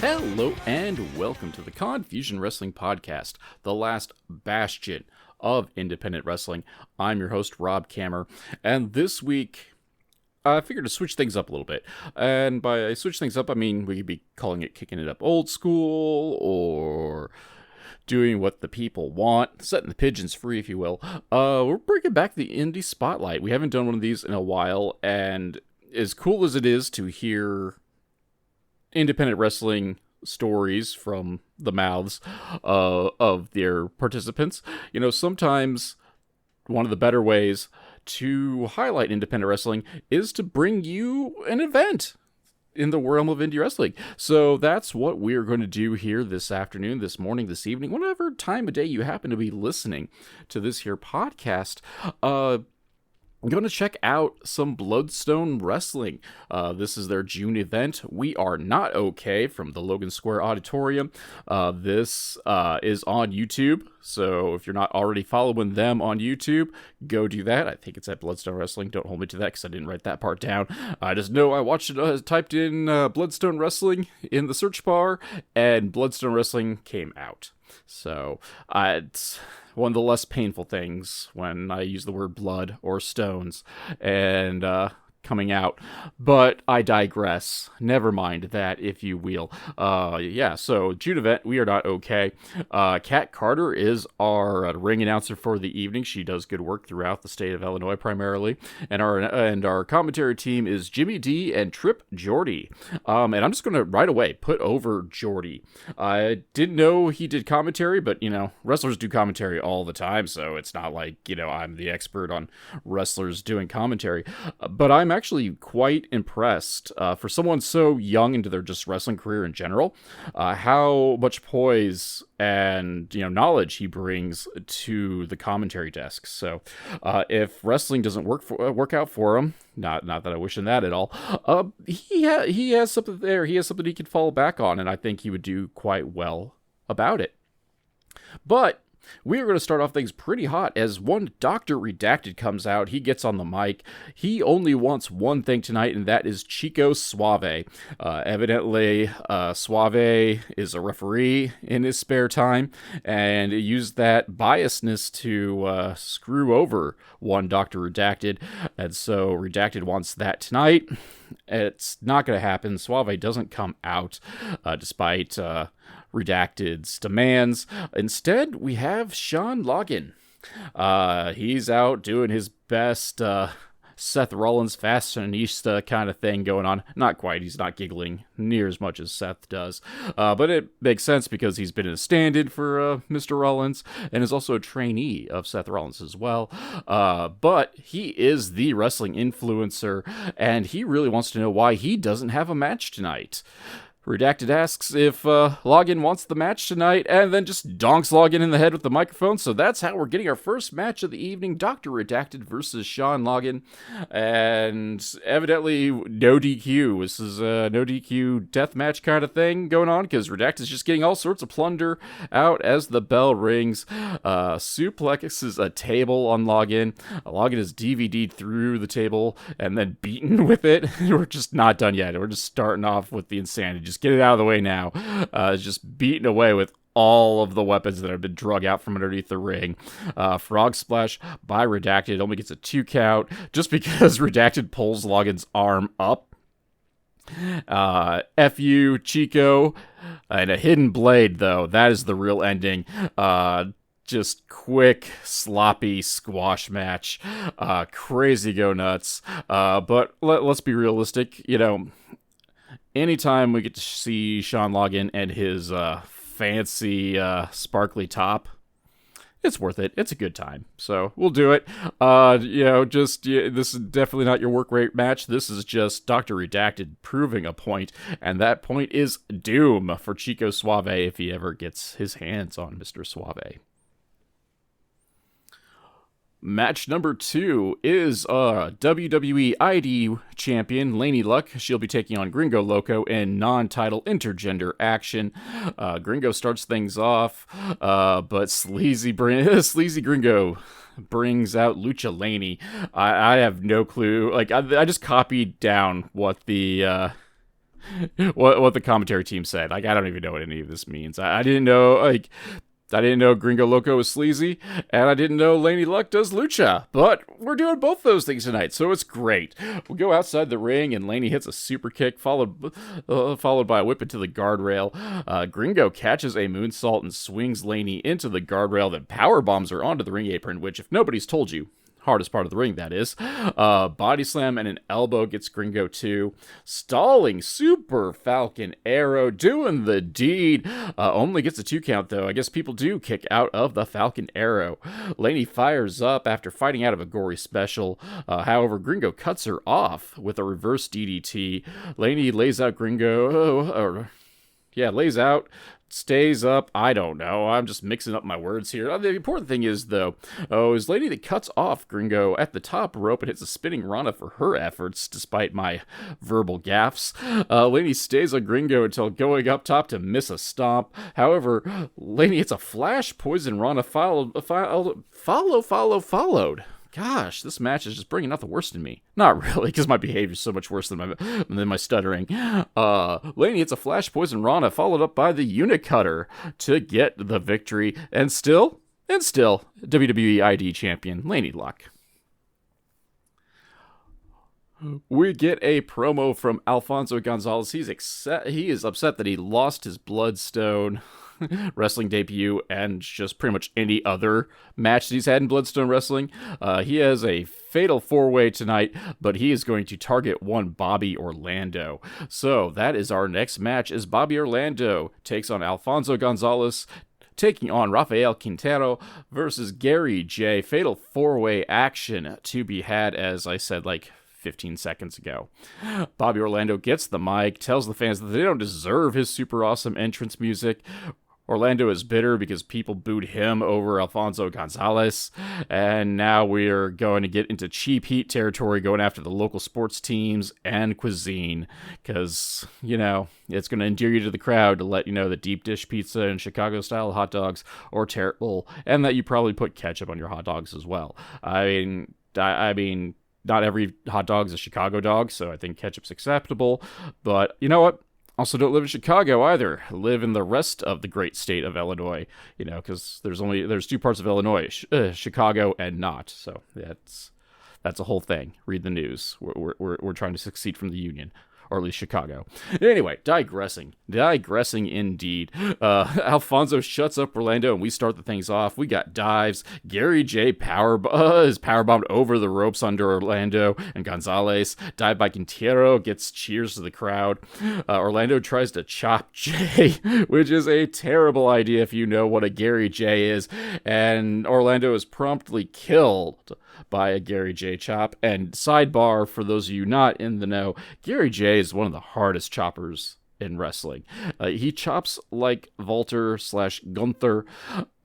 Hello and welcome to the Confusion Wrestling Podcast, the last bastion of independent wrestling. I'm your host, Rob Kammer, and this week I figured to switch things up a little bit. And by switch things up, I mean we could be calling it kicking it up old school, or doing what the people want, setting the pigeons free, if you will. We're bringing back the indie spotlight. We haven't done one of these in a while, and as cool as it is to hear independent wrestling stories from the mouths of their participants, you know, sometimes one of the better ways to highlight independent wrestling is to bring you an event in the realm of indie wrestling. So that's what we're going to do here this afternoon, this morning, this evening, whatever time of day you happen to be listening to this here podcast. I'm going to check out some Bloodstone Wrestling. This is their June event. We Are Not Okay from the Logan Square Auditorium. This is on YouTube, so if you're not already following them on YouTube, go do that. I think it's at Bloodstone Wrestling. Don't hold me to that because I didn't write that part down. I just know I watched it, typed in Bloodstone Wrestling in the search bar, and Bloodstone Wrestling came out. So it's one of the less painful things when I use the word blood or stones and coming out, but I digress. Never mind that, if you will. So June event, We Are Not Okay. Kat Carter is our ring announcer for the evening. She does good work throughout the state of Illinois primarily, and our commentary team is Jimmy D and Trip Jordy. And I'm just gonna right away put over Jordy. I didn't know he did commentary, but you know, wrestlers do commentary all the time, so it's not like, you know, I'm the expert on wrestlers doing commentary. But I'm actually quite impressed for someone so young into their just wrestling career in general, how much poise and, you know, knowledge he brings to the commentary desk. So if wrestling doesn't work out for him, not that I wish him that at all, he has something there. He has something he can fall back on, and I think he would do quite well about it. But we are going to start off things pretty hot as one Dr. Redacted comes out. He gets on the mic. He only wants one thing tonight, and that is Chico Suave. Evidently, Suave is a referee in his spare time, and used that biasness to screw over one Dr. Redacted, and so Redacted wants that tonight. It's not going to happen. Suave doesn't come out, despite Redacted's demands. Instead, we have Sean Logan. He's out doing his best Seth Rollins fashionista kind of thing going on. Not quite. He's not giggling near as much as Seth does. But it makes sense because he's been a stand-in for Mr. Rollins and is also a trainee of Seth Rollins as well. But he is the wrestling influencer, and he really wants to know why he doesn't have a match tonight. Redacted asks if Logan wants the match tonight, and then just donks Logan in the head with the microphone. So that's how we're getting our first match of the evening, Dr. Redacted versus Sean Logan. And evidently, no DQ. This is a no DQ deathmatch kind of thing going on, because Redacted's just getting all sorts of plunder out as the bell rings. Suplexes a table on Logan. Logan is DVD'd through the table and then beaten with it. We're just not done yet. We're just starting off with the insanity. Just get it out of the way now. Just beaten away with all of the weapons that have been drug out from underneath the ring. Frog splash by Redacted. Only gets a 2 count just because Redacted pulls Logan's arm up. F you, Chico. And a hidden blade, though. That is the real ending. Just quick, sloppy squash match. Crazy go nuts. But let's be realistic. You know, anytime we get to see Sean Logan and his fancy sparkly top, it's worth it. It's a good time. So we'll do it. This is definitely not your work rate match. This is just Dr. Redacted proving a point, and that point is doom for Chico Suave if he ever gets his hands on Mr. Suave. Match number 2 is WWE ID champion Laney Luck. She'll be taking on Gringo Loco in non-title intergender action. Gringo starts things off, but Sleazy Gringo brings out Lucha Laney. I have no clue. Like, I just copied down what the what the commentary team said. Like, I don't even know what any of this means. I didn't know, like, I didn't know Gringo Loco was sleazy, and I didn't know Laney Luck does lucha. But we're doing both those things tonight, so it's great. We go outside the ring, and Laney hits a super kick, followed by a whip into the guardrail. Gringo catches a moonsault and swings Laney into the guardrail, then power bombs her onto the ring apron, which, if nobody's told you, hardest part of the ring, that is. Body slam and an elbow gets Gringo too. Stalling Super Falcon Arrow, doing the deed. Only gets a 2 count, though. I guess people do kick out of the Falcon Arrow. Laney fires up after fighting out of a gory special. However, Gringo cuts her off with a reverse DDT. Laney lays out Gringo, lays out, stays up. I don't know. I'm just mixing up my words here. The important thing is, though, is Lady that cuts off Gringo at the top rope and hits a spinning Rana for her efforts, despite my verbal gaffes. Lady stays on Gringo until going up top to miss a stomp. However, Lady hits a flash poison Rana followed. Gosh, this match is just bringing out the worst in me. Not really, because my behavior is so much worse than my stuttering. Laney hits a flash poison Rana, followed up by the Unicutter to get the victory. And still, WWE ID champion Laney Luck. We get a promo from Alfonso Gonzalez. He is upset that he lost his Bloodstone Wrestling debut and just pretty much any other match that he's had in Bloodstone Wrestling. He has a fatal 4-way tonight, but he is going to target one Bobby Orlando. So that is our next match, as Bobby Orlando takes on Alfonso Gonzalez, taking on Rafael Quintero versus Gary J. Fatal 4-way action to be had, as I said, 15 seconds ago. Bobby Orlando gets the mic, tells the fans that they don't deserve his super awesome entrance music. Orlando is bitter because people booed him over Alfonso Gonzalez, and now we're going to get into cheap heat territory, going after the local sports teams and cuisine, because, it's going to endear you to the crowd to let you know that deep dish pizza and Chicago-style hot dogs are terrible, and that you probably put ketchup on your hot dogs as well. I mean, not every hot dog is a Chicago dog, so I think ketchup's acceptable, but you know what? Also, don't live in Chicago either. Live in the rest of the great state of Illinois, because there's 2 parts of Illinois, Chicago and not. So that's a whole thing. Read the news. We're trying to succeed from the Union, or at least Chicago. Anyway, digressing indeed. Alfonso shuts up Orlando, and we start the things off. We got dives. Gary J is powerbombed over the ropes under Orlando and Gonzalez. Dive by Quintero gets cheers to the crowd. Orlando tries to chop Jay, which is a terrible idea if you know what a Gary J is, and Orlando is promptly killed by a Gary J chop. And sidebar, for those of you not in the know, Gary J is one of the hardest choppers in wrestling. He chops like Walter/Gunther,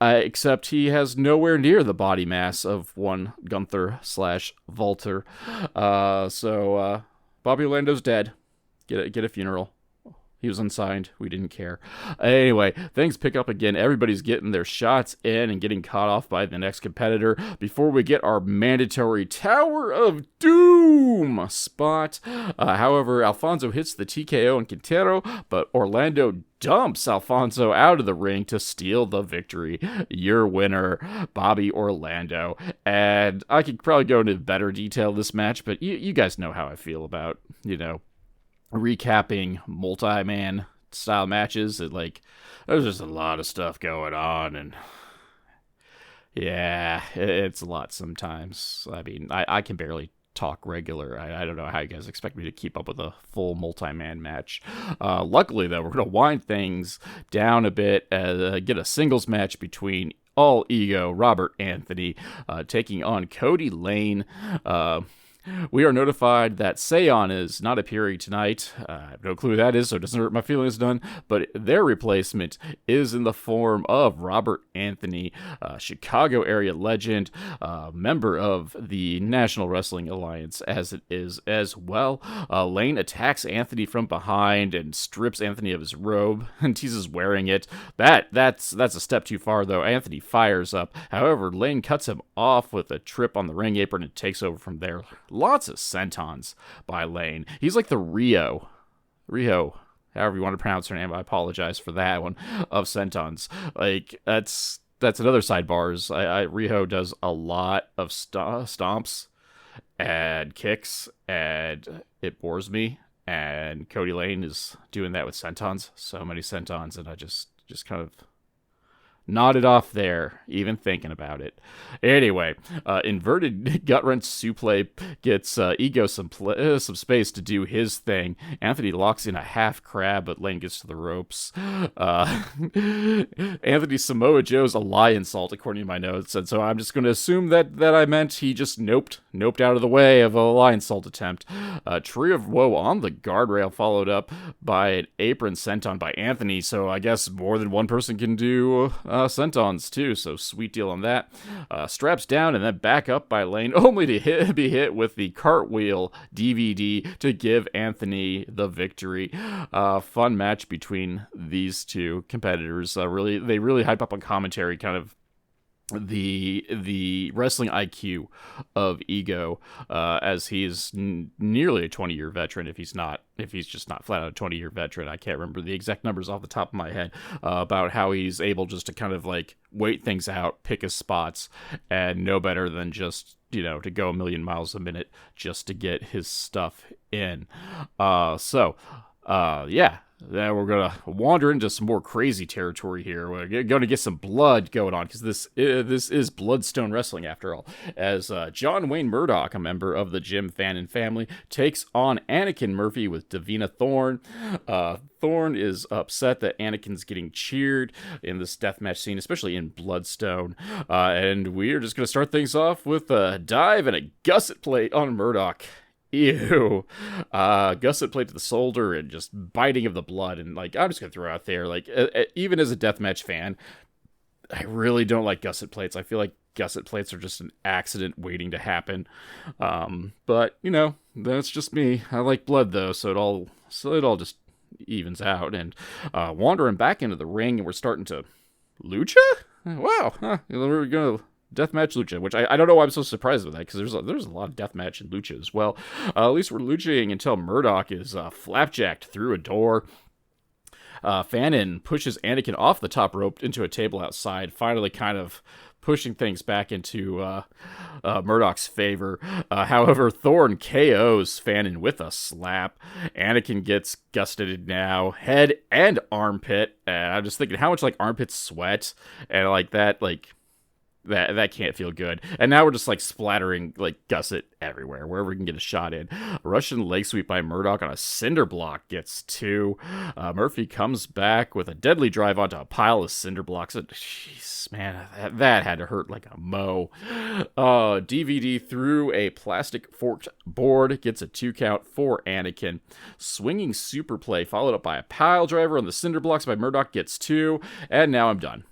except he has nowhere near the body mass of one Gunther/Walter. So Bobby Orlando's dead. Get a funeral. He was unsigned. We didn't care. Anyway, things pick up again. Everybody's getting their shots in and getting caught off by the next competitor before we get our mandatory Tower of Doom spot. However, Alfonso hits the TKO on Quintero, but Orlando dumps Alfonso out of the ring to steal the victory. Your winner, Bobby Orlando. And I could probably go into better detail this match, but you guys know how I feel about, recapping multi-man style matches. There's just a lot of stuff going on, and yeah, it's a lot sometimes. I mean, I can barely talk regular. I don't know how you guys expect me to keep up with a full multi-man match. Luckily, though, we're going to wind things down a bit, get a singles match between All Ego Robert Anthony taking on Cody Lane. We are notified that Seon is not appearing tonight. I have no clue who that is, so it doesn't hurt my feelings none. But their replacement is in the form of Robert Anthony, Chicago area legend, member of the National Wrestling Alliance, as it is as well. Lane attacks Anthony from behind and strips Anthony of his robe and teases wearing it. That's a step too far, though. Anthony fires up. However, Lane cuts him off with a trip on the ring apron and takes over from there. Lots of sentons by Lane. He's like the Rio Riho, however you want to pronounce her name, I apologize for that one, of Sentons. Like, that's another sidebars. Riho does a lot of stomps and kicks, and it bores me. And Cody Lane is doing that with Sentons. So many Sentons, and I just kind of nodded off there, even thinking about it. Anyway, inverted gut wrench suplex gets Ego some space to do his thing. Anthony locks in a half crab, but Lane gets to the ropes. Anthony Samoa Joe's a lie insult, according to my notes, and so I'm just going to assume that I meant he just noped out of the way of a lie insult attempt. Tree of Woe on the guardrail, followed up by an apron senton by Anthony, so I guess more than one person can do sentons too, so sweet deal on that. Straps down and then back up by Lane, only to be hit with the cartwheel DVD to give Anthony the victory. Fun match between these two competitors. They really hype up on commentary, kind of the wrestling IQ of Ego, as he's nearly a 20-year veteran, if he's just not flat out a 20-year veteran. I can't remember the exact numbers off the top of my head, about how he's able just to kind of like wait things out, pick his spots, and know better than just, to go a million miles a minute just to get his stuff in. Yeah. Then we're going to wander into some more crazy territory here. We're going to get some blood going on, because this is Bloodstone Wrestling, after all. As John Wayne Murdoch, a member of the Jim Fannin family, takes on Anakin Murphy with Davina Thorne. Thorne is upset that Anakin's getting cheered in this deathmatch scene, especially in Bloodstone. And we're just going to start things off with a dive and a gusset plate on Murdoch. Ew. Gusset plate to the shoulder and just biting of the blood. And like, I'm just gonna throw out there, like, even as a deathmatch fan, I really don't like gusset plates. I feel like gusset plates are just an accident waiting to happen. But that's just me. I like blood though, so it all just evens out. And wandering back into the ring, and we're starting to lucha. Wow, we're gonna deathmatch lucha, which I don't know why I'm so surprised with that, because there's a lot of deathmatch in lucha as well. At least we're luchaing until Murdoch is flapjacked through a door. Fannin pushes Anakin off the top rope into a table outside, finally kind of pushing things back into Murdoch's favor. However, Thorne KOs Fannin with a slap. Anakin gets gusseted now, head and armpit. And I'm just thinking, how much like armpits sweat, and like that, like. That can't feel good. And now we're just like splattering like gusset everywhere, wherever we can get a shot in. Russian leg sweep by Murdoch on a cinder block gets two. Murphy comes back with a deadly drive onto a pile of cinder blocks. Jeez, man, that had to hurt like a mo. DVD through a plastic forked board gets a 2 count for Anakin. Swinging super play followed up by a pile driver on the cinder blocks by Murdoch gets 2. And now I'm done.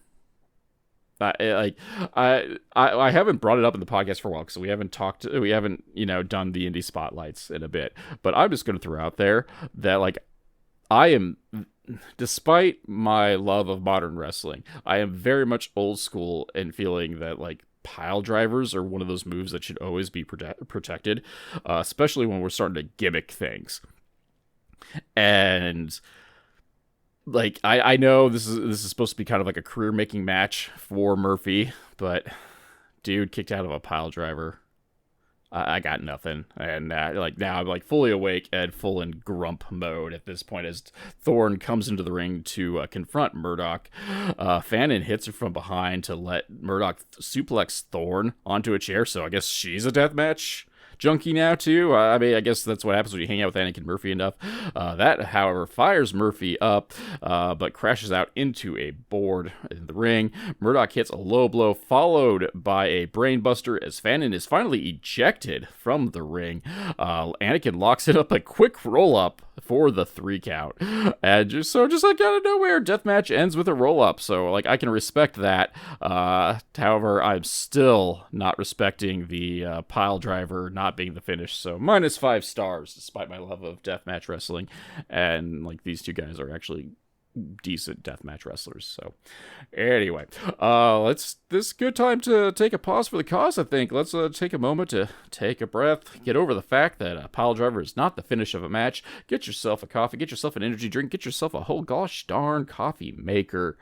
I haven't brought it up in the podcast for a while, because we haven't done the indie spotlights in a bit, but I'm just going to throw out there that like I am, despite my love of modern wrestling, I am very much old school in feeling that like pile drivers are one of those moves that should always be protected, especially when we're starting to gimmick things. And like, I know this is supposed to be kind of like a career-making match for Murphy, but dude kicked out of a pile driver. I got nothing. And like now I'm like fully awake and full in grump mode at this point as Thorne comes into the ring to confront Murdoch. Fannin hits her from behind to let Murdoch suplex Thorne onto a chair, so I guess she's a deathmatch junkie now too. I mean, I guess that's what happens when you hang out with Anakin Murphy enough. That, however, fires Murphy up, but crashes out into a board in the ring. Murdoch hits a low blow, followed by a brainbuster as Fannin is finally ejected from the ring. Anakin locks it up, a quick roll up for the 3 count. And just like out of nowhere, deathmatch ends with a roll up. So like I can respect that. However, I'm still not respecting the pile driver not being the finish. So -5 stars, despite my love of deathmatch wrestling. And like these two guys are actually decent deathmatch wrestlers. So anyway, this is a good time to take a pause for the cause, I think. Let's take a moment to take a breath, get over the fact that a pile driver is not the finish of a match. Get yourself a coffee, get yourself an energy drink, get yourself a whole gosh darn coffee maker,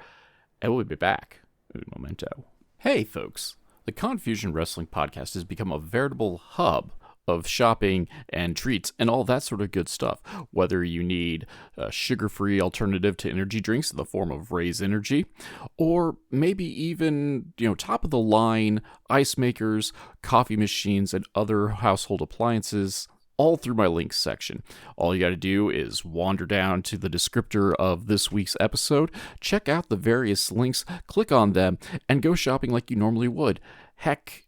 and we'll be back in a momento. Hey folks, the Confusion Wrestling Podcast has become a veritable hub of shopping and treats and all that sort of good stuff. Whether you need a sugar-free alternative to energy drinks in the form of Raise Energy, or maybe even, top-of-the-line ice makers, coffee machines, and other household appliances, all through my links section. All you got to do is wander down to the descriptor of this week's episode, check out the various links, click on them, and go shopping like you normally would. Heck,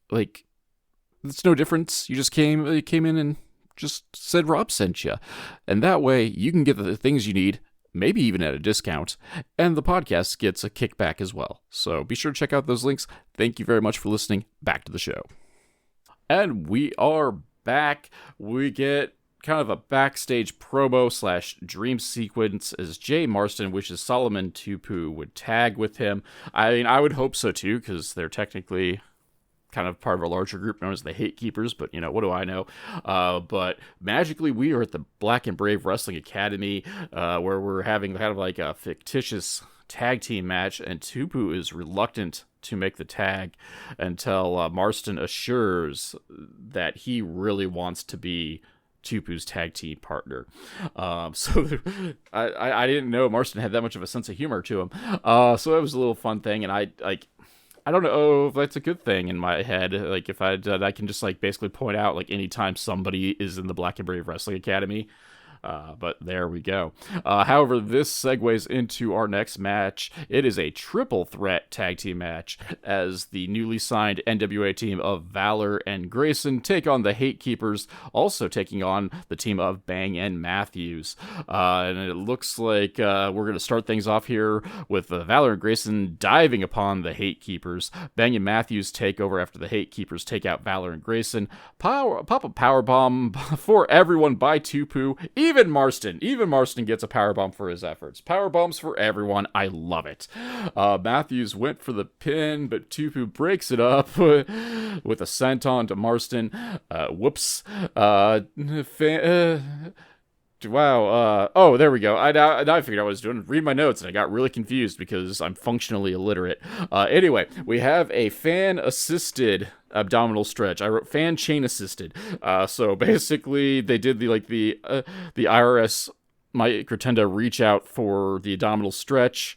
it's no difference. You just came in and just said Rob sent you. And that way, you can get the things you need, maybe even at a discount, and the podcast gets a kickback as well. So be sure to check out those links. Thank you very much for listening. Back to the show. And we are back. We get kind of a backstage promo / dream sequence as Jay Marston wishes Solomon Tupu would tag with him. I mean, I would hope so too, because they're technically kind of part of a larger group known as the Hate Keepers, but what do I know? But magically, we are at the Black and Brave Wrestling Academy, where we're having kind of like a fictitious tag team match, and Tupu is reluctant to make the tag until Marston assures that he really wants to be Tupu's tag team partner. So I didn't know Marston had that much of a sense of humor to him. So it was a little fun thing, and I don't know if that's a good thing in my head. If I can just basically point out anytime somebody is in the Black and Brave Wrestling Academy. But there we go. However, this segues into our next match. It is a triple threat tag team match as the newly signed NWA team of Valor and Grayson take on the Hate Keepers, also taking on the team of Bang and Matthews. And it looks like we're going to start things off here with Valor and Grayson diving upon the Hate Keepers. Bang and Matthews take over after the Hate Keepers take out Valor and Grayson. Pop a powerbomb for everyone by Tupu. Even Marston gets a powerbomb for his efforts. Powerbombs for everyone. I love it. Matthews went for the pin, but Tupu breaks it up with a senton to Marston. Whoops. Wow. Oh, there we go. Now I figured out what I was doing. Read my notes, and I got really confused because I'm functionally illiterate. Anyway, we have a fan-assisted abdominal stretch. I wrote fan chain assisted. So basically, they did the IRS Mike Rotunda reach out for the abdominal stretch.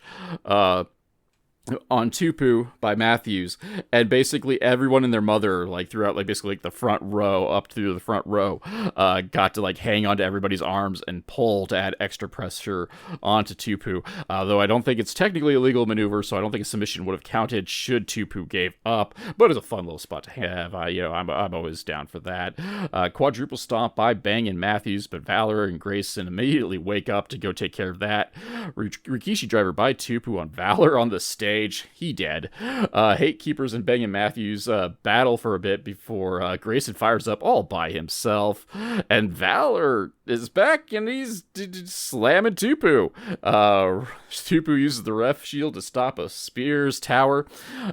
On Tupu by Matthews, and basically everyone and their mother, throughout the front row, up through the front row, got to hang onto everybody's arms and pull to add extra pressure onto Tupu. Though I don't think it's technically a legal maneuver, so I don't think a submission would have counted should Tupu gave up. But it's a fun little spot to have. I'm always down for that. Quadruple stomp by Bang and Matthews, but Valor and Grayson immediately wake up to go take care of that. Rikishi driver by Tupu on Valor on the stage. He dead. Hate Keepers and Bang and Matthews battle for a bit before Grayson fires up all by himself, and Valor is back and he's slamming Tupu. Tupu uses the ref shield to stop a Spears Tower,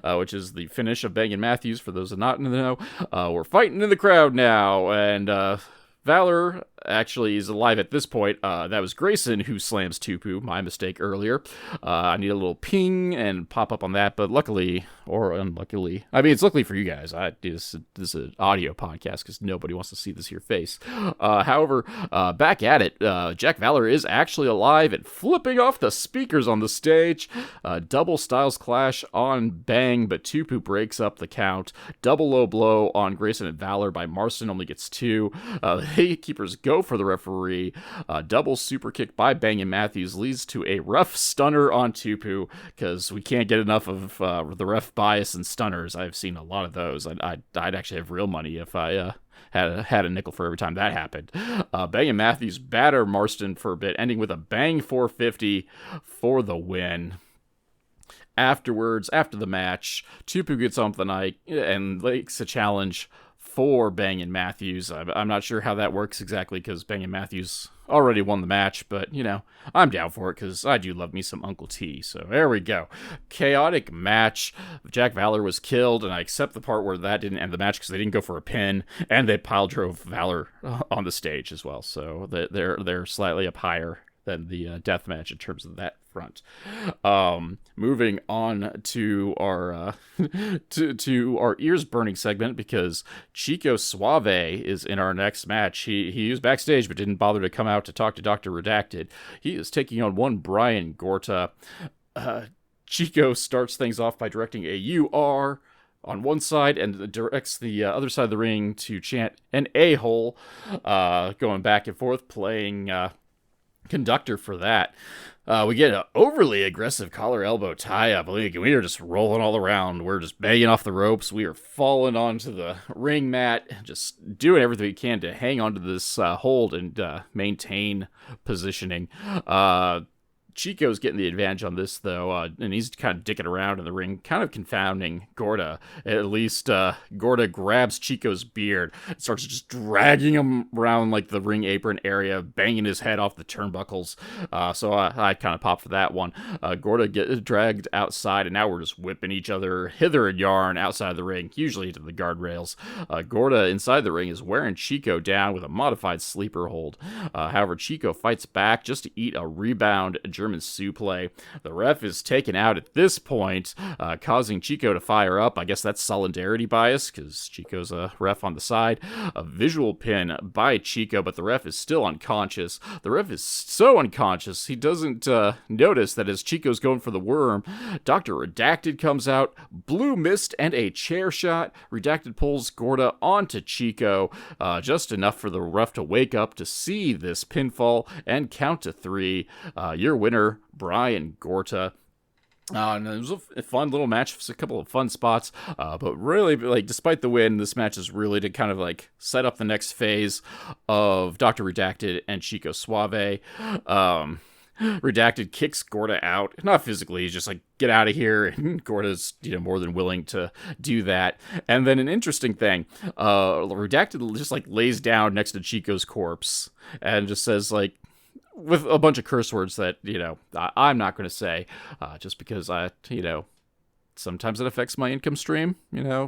which is the finish of Bang and Matthews for those that not know. We're fighting in the crowd now, and Valor actually is alive at this point. That was Grayson who slams Tupu. My mistake earlier. I need a little ping and pop up on that, but luckily, or unluckily, it's luckily for you guys. This is an audio podcast because nobody wants to see this here face. However, back at it, Jack Valor is actually alive and flipping off the speakers on the stage. Double Styles Clash on Bang, but Tupu breaks up the count. Double low blow on Grayson and Valor by Marston, only gets 2. Hate Keepers go for the referee. Double super kick by Bang and Matthews leads to a ref stunner on Tupu, because we can't get enough of the ref bias and stunners. I've seen a lot of those. I'd actually have real money if I had a nickel for every time that happened. Bang and Matthews batter Marston for a bit, ending with a Bang 450 for the win. Afterwards, after the match, Tupu gets on with the night and makes a challenge for Bang and Matthews. I'm not sure how that works exactly, because Bang and Matthews already won the match, but, I'm down for it because I do love me some Uncle T. So there we go. Chaotic match. Jack Valor was killed, and I accept the part where that didn't end the match because they didn't go for a pin, and they pile drove Valor on the stage as well. So they're slightly up higher than the death match in terms of that front. Moving on to our to our ears burning segment, because Chico Suave is in our next match. He was backstage but didn't bother to come out to talk to Dr. Redacted. He is taking on one Brian Gorta. Chico starts things off by directing a UR on one side and directs the other side of the ring to chant an a-hole, going back and forth, playing conductor for that. We get an overly aggressive collar elbow tie-up. We are just rolling all around. We're just banging off the ropes. We are falling onto the ring mat, just doing everything we can to hang onto this hold and maintain positioning. Chico's getting the advantage on this, though, and he's kind of dicking around in the ring, kind of confounding Gorta. At least Gorta grabs Chico's beard and starts just dragging him around like the ring apron area, banging his head off the turnbuckles. So I kind of popped for that one. Gorta gets dragged outside, and now we're just whipping each other hither and yarn outside of the ring, usually to the guardrails. Gorta inside the ring is wearing Chico down with a modified sleeper hold. However, Chico fights back just to eat a rebound German suplex. The ref is taken out at this point, causing Chico to fire up. I guess that's solidarity bias because Chico's a ref on the side. A visual pin by Chico, but the ref is still unconscious. The ref is so unconscious he doesn't notice that as Chico's going for the worm, Dr. Redacted comes out, blue mist and a chair shot. Redacted pulls Gorta onto Chico, just enough for the ref to wake up to see this pinfall and count to 3. Your winner, Brian Gorta. And it was a fun little match, a couple of fun spots, but really, despite the win, this match is really to kind of set up the next phase of Dr. Redacted and Chico Suave. Redacted kicks Gorta out, not physically, he's just get out of here, and Gorta's more than willing to do that. And then an interesting thing, Redacted just lays down next to Chico's corpse and just says with a bunch of curse words that, I'm not going to say, just because sometimes it affects my income stream.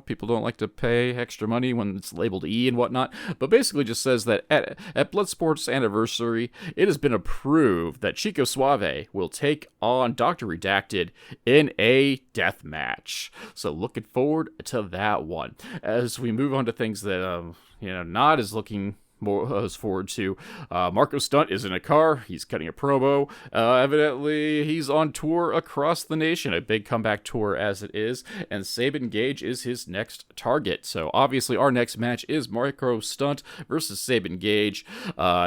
People don't like to pay extra money when it's labeled E and whatnot, but basically just says that at Bloodsport's anniversary, it has been approved that Chico Suave will take on Dr. Redacted in a death match. So looking forward to that one. As we move on to things that, not as looking more as forward to, Marco Stunt is in a car. He's cutting a promo. Evidently, he's on tour across the nation, a big comeback tour as it is, and Sabin Gage is his next target. So obviously, our next match is Marco Stunt versus Sabin Gage.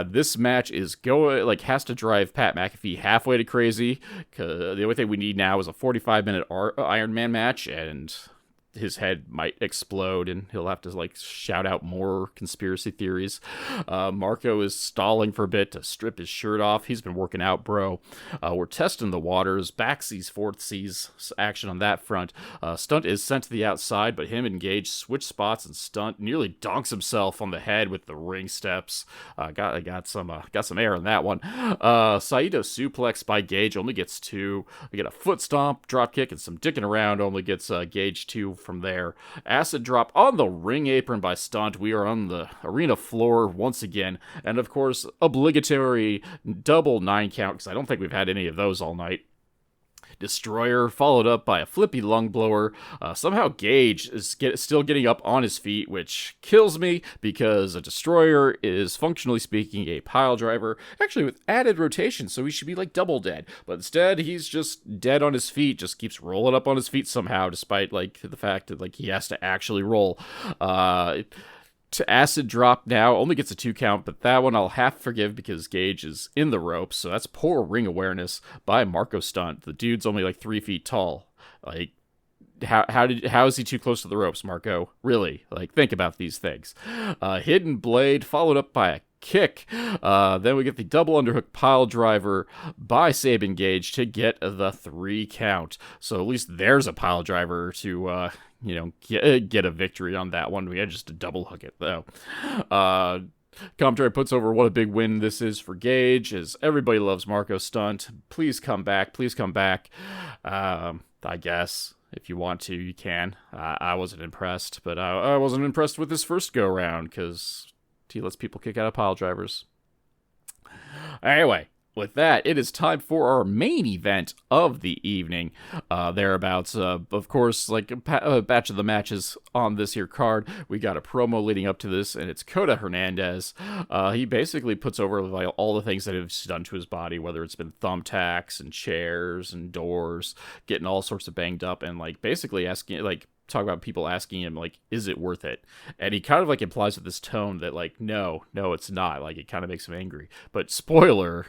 This match is has to drive Pat McAfee halfway to crazy. The only thing we need now is a 45-minute Iron Man match, and his head might explode and he'll have to shout out more conspiracy theories. Marco is stalling for a bit to strip his shirt off. He's been working out, bro. We're testing the waters. Back sees, forth sees action on that front. Stunt is sent to the outside, but him and Gage switch spots, and Stunt nearly donks himself on the head with the ring steps. Got some air on that one. Saito suplex by Gage only gets 2. We get a foot stomp, drop kick, and some dicking around only gets Gage 2 from there. Acid drop on the ring apron by Stunt. We are on the arena floor once again, and of course obligatory double 9 count, because I don't think we've had any of those all night. Destroyer, followed up by a flippy lung blower. Somehow Gage is still getting up on his feet, which kills me because a Destroyer is, functionally speaking, a pile driver, actually with added rotation, so he should be double dead. But instead, he's just dead on his feet, just keeps rolling up on his feet somehow, despite the fact that he has to actually roll. To acid drop now, only gets a 2 count, but that one I'll have to forgive because Gage is in the ropes, so that's poor ring awareness by Marco Stunt. The dude's only 3 feet tall. How is he too close to the ropes, Marco? Really? Think about these things. Hidden blade, followed up by a kick. Then we get the double underhook pile driver by Sabin Gage to get the 3 count. So at least there's a pile driver to, get a victory on that one. We had just to double hook it, though. Commentary puts over what a big win this is for Gage, as everybody loves Marco Stunt. Please come back. Please come back. I guess if you want to, you can. I wasn't impressed, but I wasn't impressed with this first go-round, because he lets people kick out of pile drivers. Anyway, with that, it is time for our main event of the evening. Thereabouts, of course, like a batch of the matches on this here card. We got a promo leading up to this, and it's Kota Hernandez. He basically puts over like, all the things that he's done to his body, whether it's been thumbtacks and chairs and doors, getting all sorts of banged up, and like basically asking, like, talk about people asking him, like, is it worth it? And he kind of like implies with this tone that like, no, it's not. Like, it kind of makes him angry. But spoiler,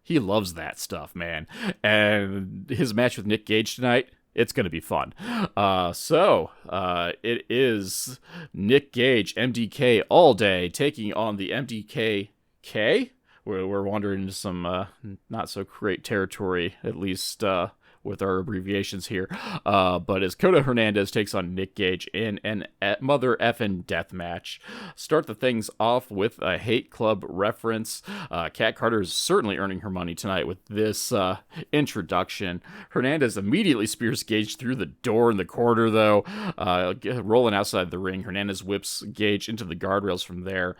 he loves that stuff, man. And his match with Nick Gage tonight, it's going to be fun. It is Nick Gage, MDK all day, taking on the MDKK. We're wandering into some not so great territory, at least with our abbreviations here. But as Kota Hernandez takes on Nick Gage in an mother effing death match. Start the things off with a Hate Club reference. Kat Carter is certainly earning her money tonight with this introduction. Hernandez immediately spears Gage through the door in the corner, though. Rolling outside the ring, Hernandez whips Gage into the guardrails from there.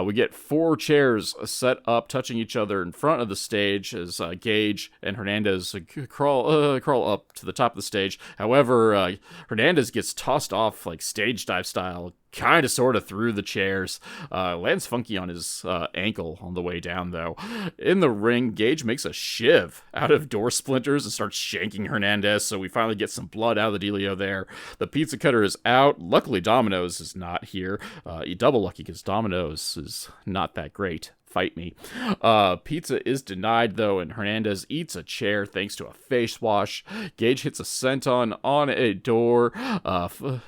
We get 4 chairs set up, touching each other in front of the stage as Gage and Hernandez crawl up to the top of the stage. However, Hernandez gets tossed off like stage dive style, kind of sort of through the chairs. Lands funky on his ankle on the way down, though. In the ring, Gage makes a shiv out of door splinters and starts shanking Hernandez, so we finally get some blood out of the dealio there. The pizza cutter is out. Luckily, Domino's is not here. Double lucky, because Domino's is not that great. Fight me. Pizza is denied, though, and Hernandez eats a chair thanks to a face wash. Gage hits a senton on a door. It's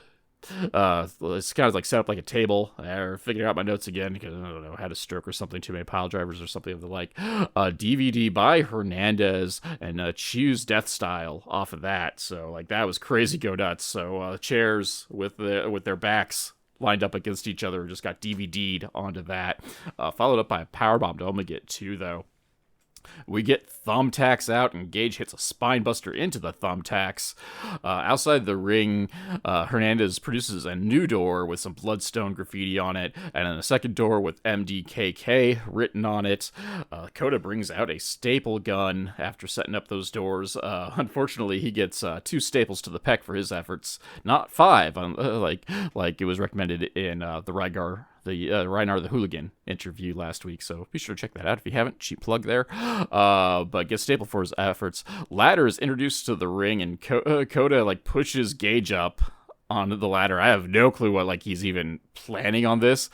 kind of like set up like a table. Or figuring out my notes again because I don't know, had a stroke or something, too many pile drivers or something of the like. DVD by Hernandez and Choose Death Style off of that. So like that was crazy go nuts. So chairs with their backs lined up against each other just got DVD'd onto that. Followed up by a powerbomb to only get 2, though. We get thumbtacks out, and Gage hits a spine buster into the thumbtacks. Outside the ring, Hernandez produces a new door with some Bloodstone graffiti on it, and then a second door with MDKK written on it. Kota brings out a staple gun after setting up those doors. Unfortunately, he gets 2 staples to the pec for his efforts, not 5, like it was recommended in the Reinar the Hooligan interview last week, so be sure to check that out if you haven't. Cheap plug there. But gets staple for his efforts. Ladder is introduced to the ring, and Kota like pushes Gage up onto the ladder. I have no clue what like he's even planning on this,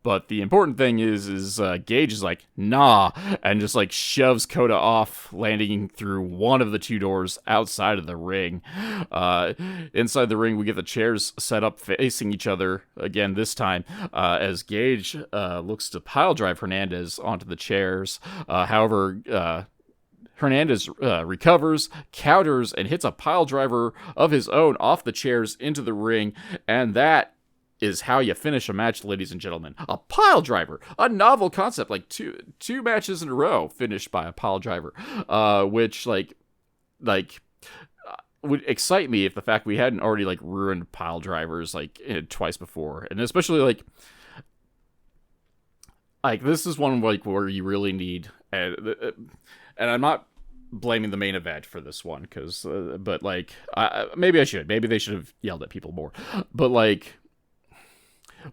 but the important thing is Gage is like, nah, and just like shoves Kota off, landing through one of the 2 doors outside of the ring. Inside the ring, we get the chairs set up facing each other again this time, as Gage looks to pile drive Hernandez onto the chairs. However, Hernandez recovers, counters, and hits a pile driver of his own off the chairs into the ring, and that is how you finish a match, ladies and gentlemen. A pile driver, a novel concept, like two matches in a row finished by a pile driver, which would excite me if the fact we hadn't already like ruined pile drivers like twice before, and especially like this is one like where you really need, and I'm not blaming the main event for this one, because but like maybe they should have yelled at people more, but like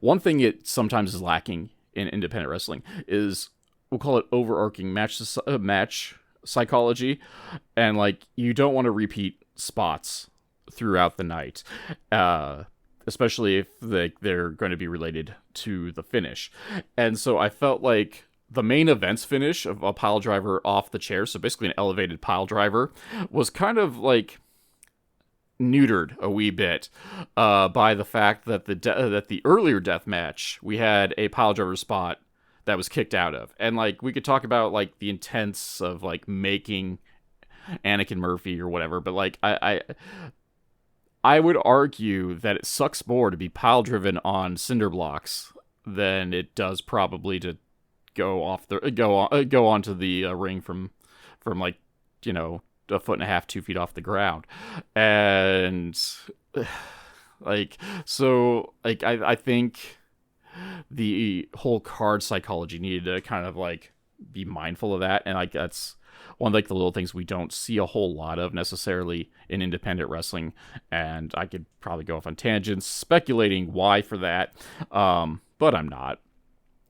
one thing it sometimes is lacking in independent wrestling is, we'll call it overarching match psychology, and like you don't want to repeat spots throughout the night, especially if they're going to be related to the finish. And so I felt like the main event's finish of a pile driver off the chair, so basically an elevated pile driver, was kind of like neutered a wee bit by the fact that the earlier death match we had a pile driver spot that was kicked out of, and like we could talk about like the intents of like making Anakin Murphy or whatever, but like I would argue that it sucks more to be pile driven on cinder blocks than it does probably to go onto the ring from like, a foot and a half, 2 feet off the ground. And I think the whole card psychology needed to kind of like be mindful of that. And like, that's one of like the little things we don't see a whole lot of necessarily in independent wrestling. And I could probably go off on tangents speculating why for that. But I'm not,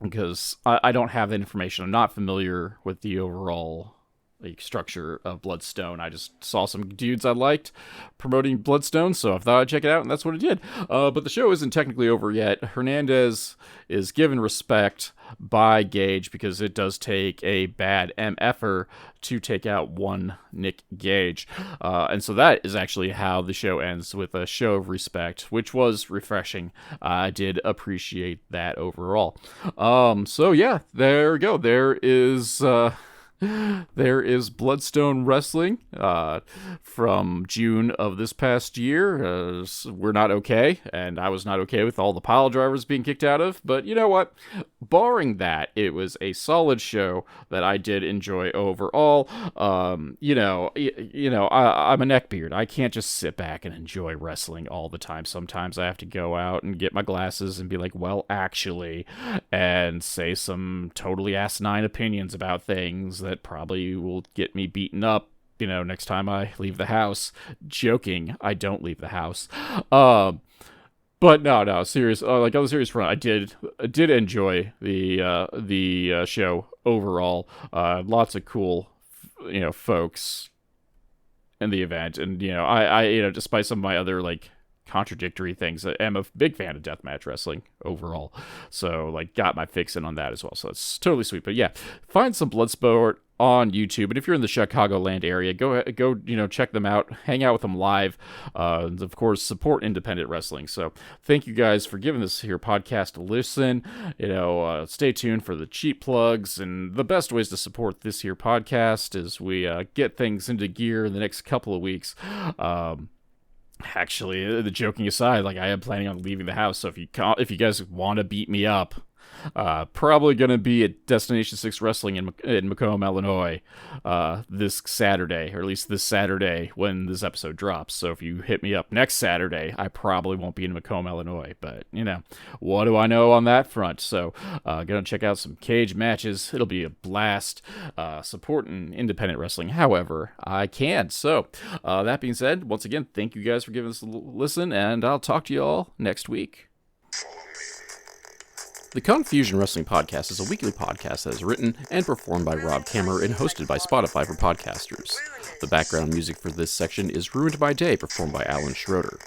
because I don't have the information. I'm not familiar with the overall like structure of Bloodstone. I just saw some dudes I liked promoting Bloodstone, so I thought I'd check it out, and that's what I did. But the show isn't technically over yet. Hernandez is given respect by Gage because it does take a bad MFer to take out one Nick Gage. And so that is actually how the show ends, with a show of respect, which was refreshing. I did appreciate that overall. So yeah, there we go. There is Bloodstone Wrestling from June of this past year. We're not okay, and I was not okay with all the pile drivers being kicked out of. But you know what? Barring that, it was a solid show that I did enjoy overall. I'm a neckbeard. I can't just sit back and enjoy wrestling all the time. Sometimes I have to go out and get my glasses and be like, well, actually, and say some totally asinine opinions about things that probably will get me beaten up, next time I leave the house. Joking, I don't leave the house. But no, serious. Like on the serious front, I did enjoy the show overall. Lots of cool, folks in the event, and I despite some of my other like contradictory things, I am a big fan of deathmatch wrestling overall. So like got my fix in on that as well. So it's totally sweet. But yeah, find some Bloodsport on YouTube, and if you're in the Chicagoland area, go check them out, hang out with them live, and of course support independent wrestling. So thank you guys for giving this here podcast a listen. Stay tuned for the cheap plugs and the best ways to support this here podcast as we get things into gear in the next couple of weeks. Actually, the joking aside, like I am planning on leaving the house, so if you guys want to beat me up, probably going to be at Destination 6 Wrestling in Macomb, Illinois, this Saturday, or at least this Saturday when this episode drops. So if you hit me up next Saturday, I probably won't be in Macomb, Illinois, but what do I know on that front? So gonna check out some cage matches. It'll be a blast, supporting independent wrestling however I can. So that being said, once again, thank you guys for giving us a listen, and I'll talk to you all next week. The Confusion Wrestling Podcast is a weekly podcast that is written and performed by Rob Kammer and hosted by Spotify for podcasters. The background music for this section is Ruined by Day, performed by Alan Schroeder.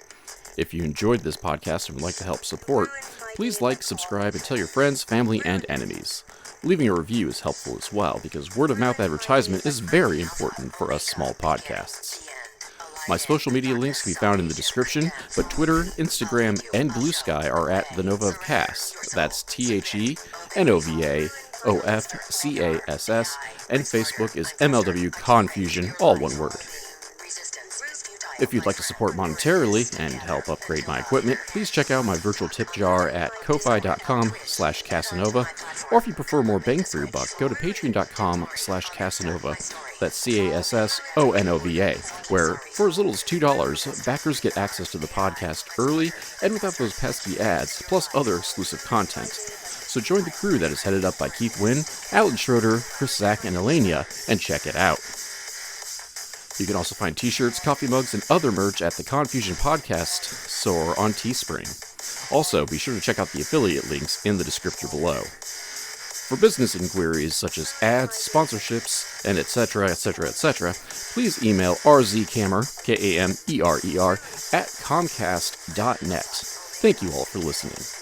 If you enjoyed this podcast and would like to help support, please like, subscribe, and tell your friends, family, and enemies. Leaving a review is helpful as well, because word-of-mouth advertisement is very important for us small podcasts. My social media links can be found in the description, but Twitter, Instagram, and Blue Sky are at The Nova of Cass. That's TheNovaofCass, and Facebook is MLW Confusion, all one word. If you'd like to support monetarily and help upgrade my equipment, please check out my virtual tip jar at ko-fi.com/Casanova, or if you prefer more bang for your buck, go to patreon.com/Casanova, that's CASSONOVA, where for as little as $2, backers get access to the podcast early and without those pesky ads, plus other exclusive content. So join the crew that is headed up by Keith Wynn, Alan Schroeder, Chris Zach, and Elenia, and check it out. You can also find t-shirts, coffee mugs, and other merch at the Confusion Podcast store on Teespring. Also, be sure to check out the affiliate links in the description below. For business inquiries such as ads, sponsorships, and etc., please email rzkamer, Kamer, at comcast.net. Thank you all for listening.